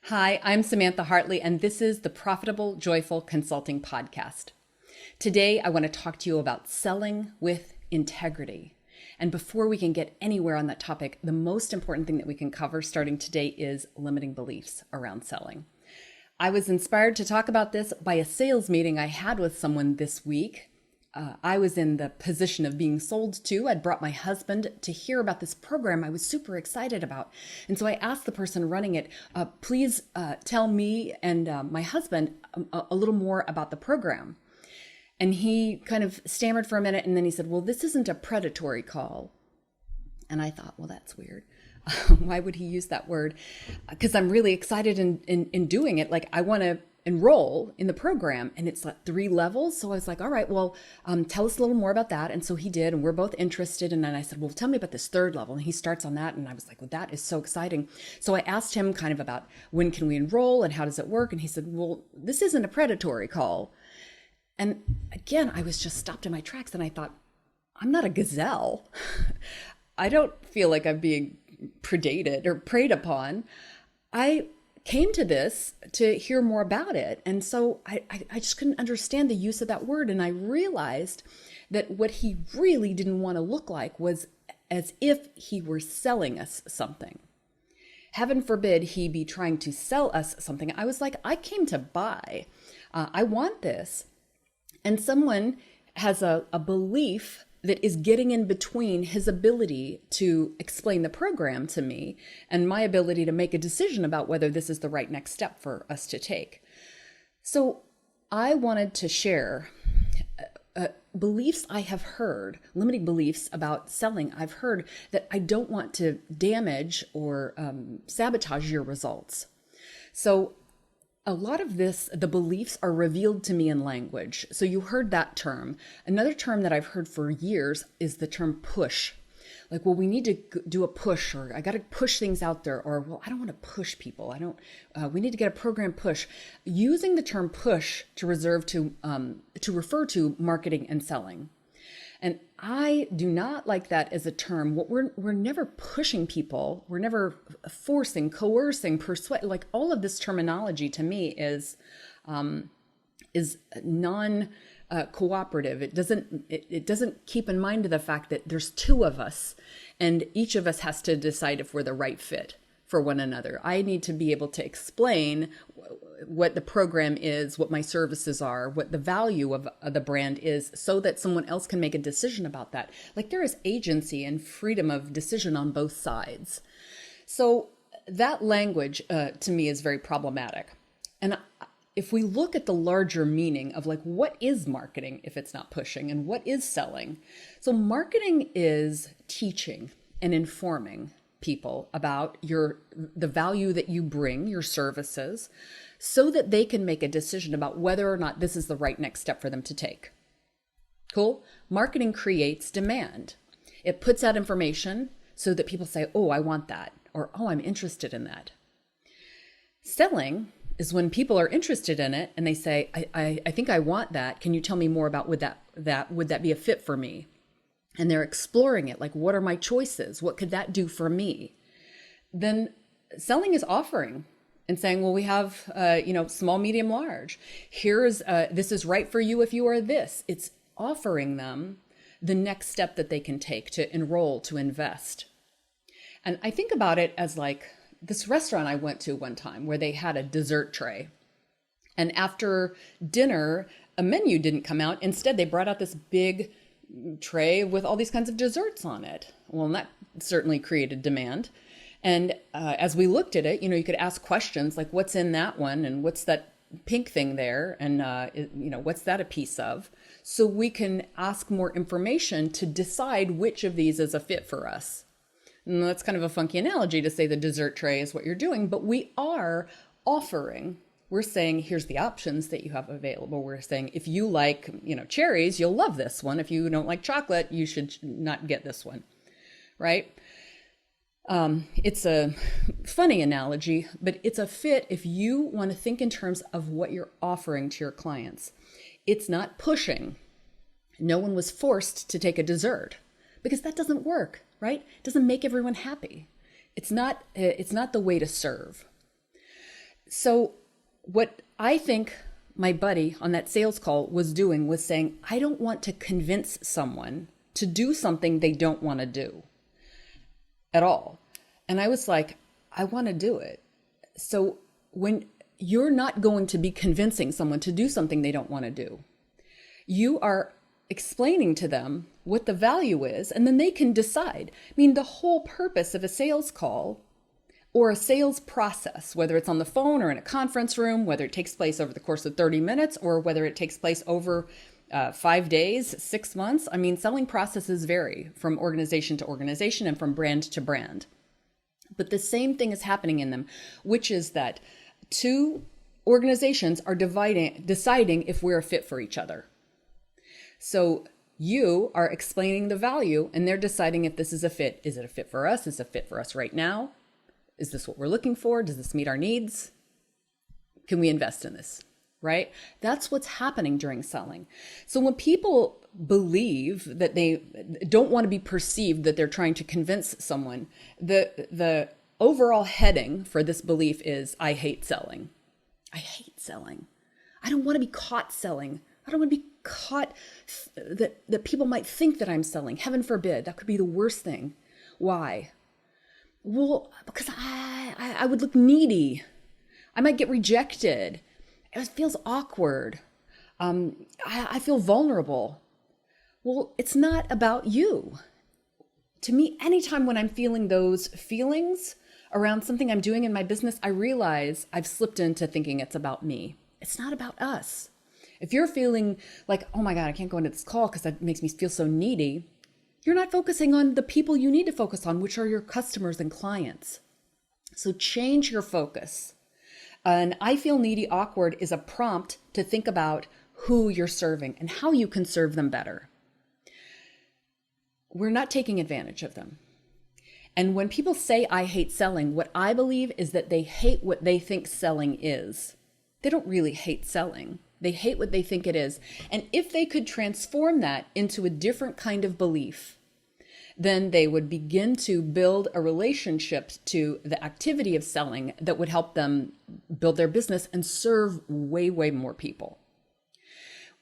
Hi, I'm Samantha Hartley, and this is the Profitable Joyful Consulting Podcast. Today, I want to talk to you about selling with integrity. And before we can get anywhere on that topic, the most important thing that we can cover starting today is limiting beliefs around selling. I was inspired to talk about this by a sales meeting I had with someone this week. I was in the position of being sold to. I'd brought my husband to hear about this program I was super excited about. And so I asked the person running it, please tell me and my husband a little more about the program. And he kind of stammered for a minute, and then he said, well, this isn't a predatory call. And I thought, well, that's weird. Why would he use that word? Because I'm really excited in doing it. Like, I want to enroll in the program, and it's like 3 levels. So I was like, all right, well, tell us a little more about that. And so he did, and we're both interested. And then I said, well, tell me about this 3rd level. And he starts on that. And I was like, well, that is so exciting. So I asked him kind of about when can we enroll and how does it work? And he said, well, this isn't a predatory call. And again, I was just stopped in my tracks, and I thought, I'm not a gazelle. I don't feel like I'm being predated or preyed upon. I came to this to hear more about it. And so I just couldn't understand the use of that word. And I realized that what he really didn't want to look like was as if he were selling us something. Heaven forbid he be trying to sell us something. I was like, I came to buy. I want this. And someone has a belief that is getting in between his ability to explain the program to me and my ability to make a decision about whether this is the right next step for us to take. So I wanted to share beliefs I have heard, limiting beliefs about selling. I've heard that I don't want to damage or sabotage your results. So a lot of this, the beliefs are revealed to me in language. So you heard that term. Another term that I've heard for years is the term push. Like, well, we need to do a push, or I got to push things out there, or, well, I don't want to push people. We need to get a program push. Using the term push to refer to marketing and selling. And I do not like that as a term. We're never pushing people. We're never forcing, coercing, persuading. Like, all of this terminology to me is non cooperative. It doesn't keep in mind the fact that there's 2 of us, and each of us has to decide if we're the right fit for one another. I need to be able to explain what the program is, what my services are, what the value of the brand is, so that someone else can make a decision about that. Like, there is agency and freedom of decision on both sides. So that language to me is very problematic. And if we look at the larger meaning of, like, what is marketing if it's not pushing, and what is selling? So marketing is teaching and informing people about the value that you bring, your services, so that they can make a decision about whether or not this is the right next step for them to take. Cool? Marketing creates demand. It puts out information so that people say, oh, I want that, or, oh, I'm interested in that. Selling is when people are interested in it and they say, I think I want that. Can you tell me more about would that be a fit for me? And they're exploring it. Like, what are my choices? What could that do for me? Then selling is offering and saying, well, we have, small, medium, large. This is right for you if you are this. It's offering them the next step that they can take to enroll, to invest. And I think about it as like this restaurant I went to one time where they had a dessert tray. And after dinner, a menu didn't come out. Instead, they brought out this big tray with all these kinds of desserts on it. Well, and that certainly created demand. And as we looked at it, you could ask questions like, what's in that one? And what's that pink thing there? And, what's that a piece of? So we can ask more information to decide which of these is a fit for us. And that's kind of a funky analogy to say the dessert tray is what you're doing, but we are offering. We're saying, here's the options that you have available. We're saying, if you like, cherries, you'll love this one. If you don't like chocolate, you should not get this one, right? It's a funny analogy, but it's a fit if you want to think in terms of what you're offering to your clients. It's not pushing. No one was forced to take a dessert because that doesn't work, right? It doesn't make everyone happy. It's not the way to serve. So what I think my buddy on that sales call was doing was saying, I don't want to convince someone to do something they don't want to do at all. And I was like, I want to do it. So when you're not going to be convincing someone to do something they don't want to do, you are explaining to them what the value is, and then they can decide. I mean, the whole purpose of a sales call or a sales process, whether it's on the phone or in a conference room, whether it takes place over the course of 30 minutes or whether it takes place over 5 days, 6 months. I mean, selling processes vary from organization to organization and from brand to brand. But the same thing is happening in them, which is that two organizations are deciding if we're a fit for each other. So you are explaining the value and they're deciding if this is a fit. Is it a fit for us? Is it a fit for us right now? Is this what we're looking for? Does this meet our needs? Can we invest in this? Right? That's what's happening during selling. So when people believe that they don't want to be perceived that they're trying to convince someone, the overall heading for this belief is, I hate selling. I hate selling. I don't want to be caught selling. I don't want to be caught that people might think that I'm selling. Heaven forbid. That could be the worst thing. Why? Well, because I would look needy. I might get rejected. It feels awkward. I feel vulnerable. Well, it's not about you. To me, anytime when I'm feeling those feelings around something I'm doing in my business, I realize I've slipped into thinking it's about me. It's not about us. If you're feeling like, oh my God, I can't go into this call because that makes me feel so needy, you're not focusing on the people you need to focus on, which are your customers and clients. So change your focus. An I feel needy, awkward is a prompt to think about who you're serving and how you can serve them better. We're not taking advantage of them. And when people say I hate selling, what I believe is that they hate what they think selling is. They don't really hate selling. They hate what they think it is. And if they could transform that into a different kind of belief, then they would begin to build a relationship to the activity of selling that would help them build their business and serve way, way more people.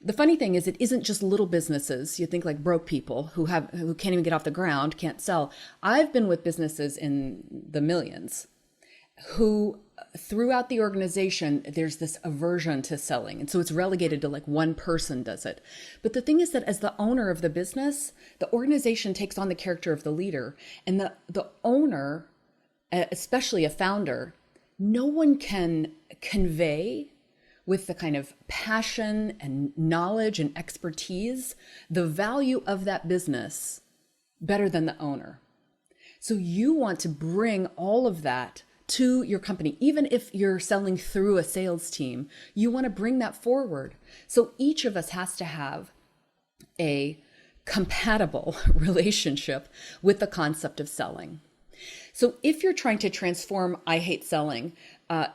The funny thing is, it isn't just little businesses. You think like broke people who can't even get off the ground, can't sell. I've been with businesses in the millions who throughout the organization, there's this aversion to selling. And so it's relegated to like one person does it. But the thing is that as the owner of the business, the organization takes on the character of the leader. And the owner, especially a founder, no one can convey with the kind of passion and knowledge and expertise the value of that business better than the owner. So you want to bring all of that to your company. Even if you're selling through a sales team, you want to bring that forward. So each of us has to have a compatible relationship with the concept of selling. So if you're trying to transform I hate selling, an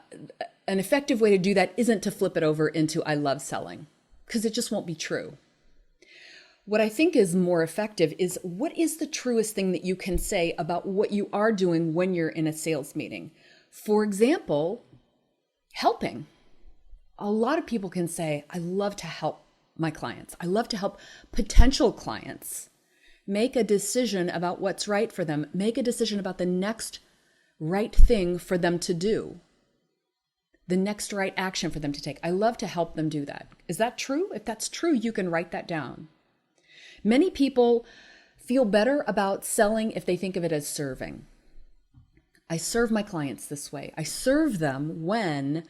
effective way to do that isn't to flip it over into I love selling, because it just won't be true. What I think is more effective is, what is the truest thing that you can say about what you are doing when you're in a sales meeting? For example, helping. A lot of people can say, I love to help my clients. I love to help potential clients make a decision about what's right for them, make a decision about the next right thing for them to do, the next right action for them to take. I love to help them do that. Is that true? If that's true, you can write that down. Many people feel better about selling if they think of it as serving. I serve my clients this way. I serve them when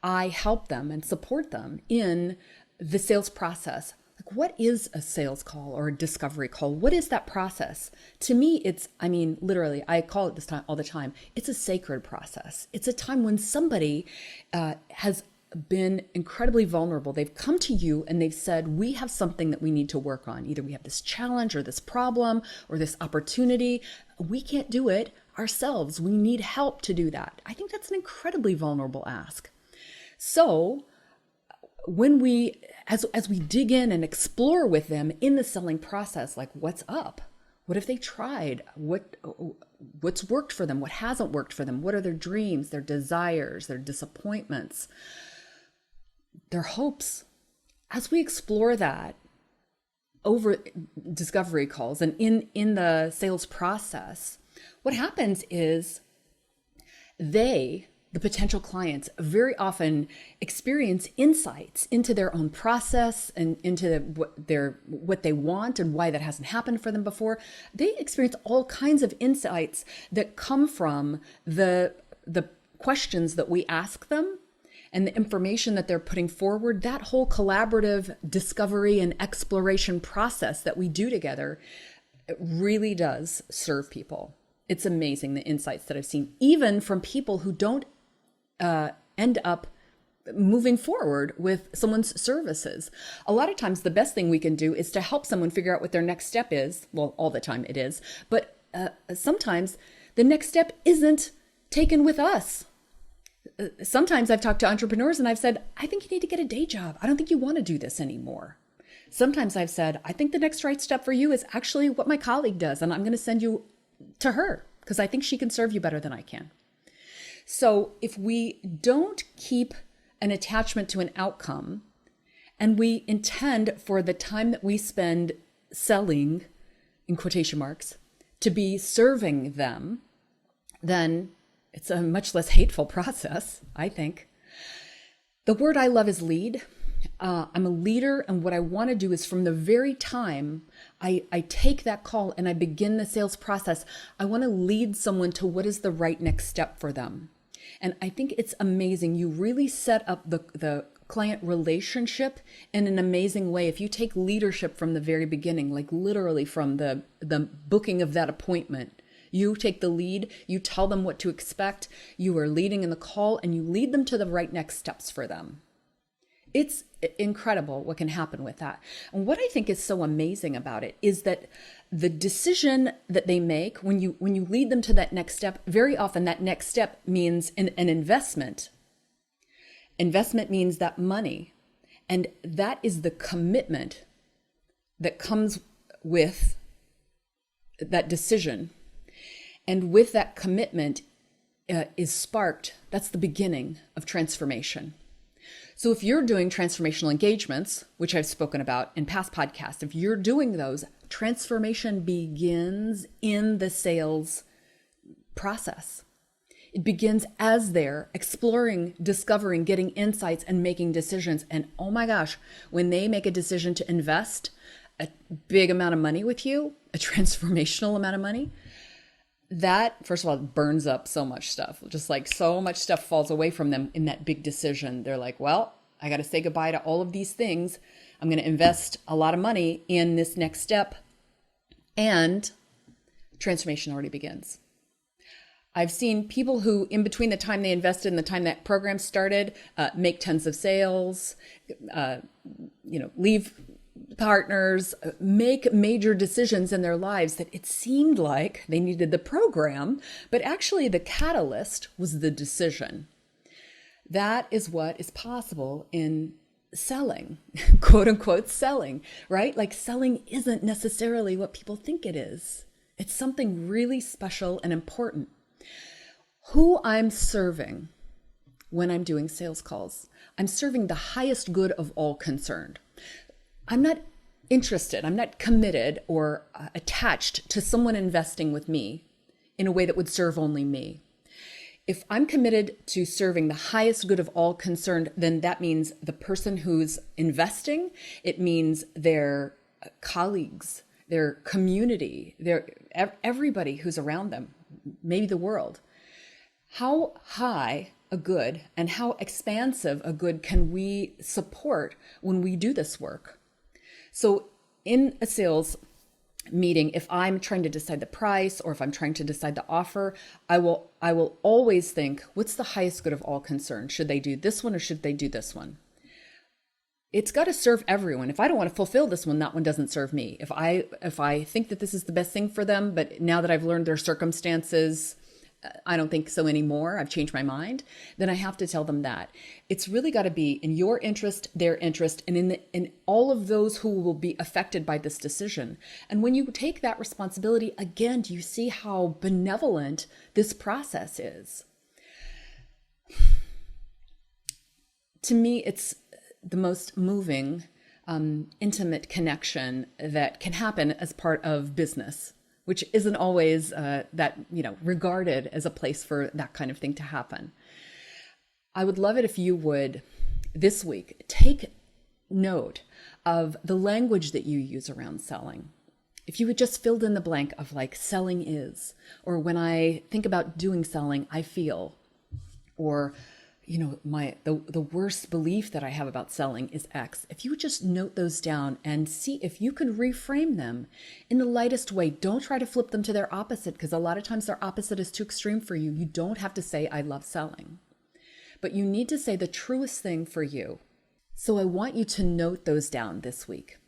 I help them and support them in the sales process. Like, what is a sales call or a discovery call? What is that process? To me, literally, I call it this time all the time. It's a sacred process. It's a time when somebody has been incredibly vulnerable. They've come to you and they've said, we have something that we need to work on. Either we have this challenge or this problem or this opportunity. We can't do it ourselves. We need help to do that. I think that's an incredibly vulnerable ask. So when as we dig in and explore with them in the selling process, like, what's up? What have they tried? What's worked for them? What hasn't worked for them? What are their dreams, their desires, their disappointments, their hopes? As we explore that over discovery calls and in the sales process, what happens is the potential clients, very often experience insights into their own process and into what they want and why that hasn't happened for them before. They experience all kinds of insights that come from the questions that we ask them and the information that they're putting forward. That whole collaborative discovery and exploration process that we do together really does serve people. It's amazing the insights that I've seen, even from people who don't end up moving forward with someone's services. A lot of times the best thing we can do is to help someone figure out what their next step is. Well, all the time it is, but sometimes the next step isn't taken with us. Sometimes I've talked to entrepreneurs and I've said, I think you need to get a day job. I don't think you want to do this anymore. Sometimes I've said, I think the next right step for you is actually what my colleague does, and I'm going to send you to her because I think she can serve you better than I can. So if we don't keep an attachment to an outcome and we intend for the time that we spend selling, in quotation marks, to be serving them, then it's a much less hateful process, I think. The word I love is lead. I'm a leader, and what I want to do is from the very time I take that call and I begin the sales process, I want to lead someone to what is the right next step for them. And I think it's amazing. You really set up the client relationship in an amazing way. If you take leadership from the very beginning, like literally from the booking of that appointment, you take the lead, you tell them what to expect, you are leading in the call, and you lead them to the right next steps for them. It's incredible what can happen with that. And what I think is so amazing about it is that the decision that they make when you lead them to that next step, very often that next step means an investment. Investment means that money. And that is the commitment that comes with that decision. And with that commitment is sparked, that's the beginning of transformation. So if you're doing transformational engagements, which I've spoken about in past podcasts, if you're doing those, transformation begins in the sales process. It begins as they're exploring, discovering, getting insights, and making decisions. And oh my gosh, when they make a decision to invest a big amount of money with you, a transformational amount of money, that, first of all, burns up so much stuff. Just like so much stuff falls away from them in that big decision. They're like, well, I got to say goodbye to all of these things. I'm going to invest a lot of money in this next step. And transformation already begins. I've seen people who, in between the time they invested and the time that program started, make tons of sales, leave partners, make major decisions in their lives that it seemed like they needed the program, but actually the catalyst was the decision. That is what is possible in selling, quote unquote selling, right? Like selling isn't necessarily what people think it is. It's something really special and important. Who I'm serving when I'm doing sales calls, I'm serving the highest good of all concerned. I'm not interested, I'm not committed or attached to someone investing with me in a way that would serve only me. If I'm committed to serving the highest good of all concerned, then that means the person who's investing, it means their colleagues, their community, everybody who's around them, maybe the world. How high a good and how expansive a good can we support when we do this work? So in a sales meeting, if I'm trying to decide the price or if I'm trying to decide the offer, I will always think, what's the highest good of all concerned? Should they do this one or should they do this one? It's got to serve everyone. If I don't want to fulfill this one, that one doesn't serve me. If I think that this is the best thing for them, but now that I've learned their circumstances, I don't think so anymore, I've changed my mind, then I have to tell them that. It's really got to be in your interest, their interest, and in all of those who will be affected by this decision. And when you take that responsibility, again, do you see how benevolent this process is? To me, it's the most moving, intimate connection that can happen as part of business, which isn't always regarded as a place for that kind of thing to happen. I would love it if you would, this week, take note of the language that you use around selling. If you had just filled in the blank of like selling is, or when I think about doing selling, I feel, or the worst belief that I have about selling is X. If you would just note those down and see if you can reframe them in the lightest way. Don't try to flip them to their opposite, because a lot of times their opposite is too extreme for you. You don't have to say, I love selling, but you need to say the truest thing for you. So I want you to note those down this week.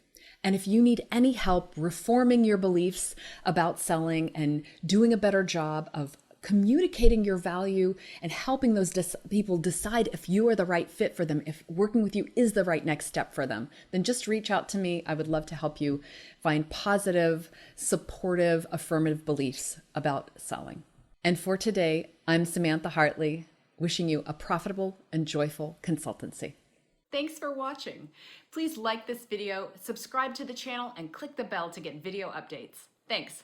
And if you need any help reforming your beliefs about selling and doing a better job of communicating your value and helping those people decide if you are the right fit for them, if working with you is the right next step for them, then just reach out to me. I would love to help you find positive, supportive, affirmative beliefs about selling. And for today, I'm Samantha Hartley, wishing you a profitable and joyful consultancy. Thanks for watching. Please like this video, subscribe to the channel, and click the bell to get video updates. Thanks.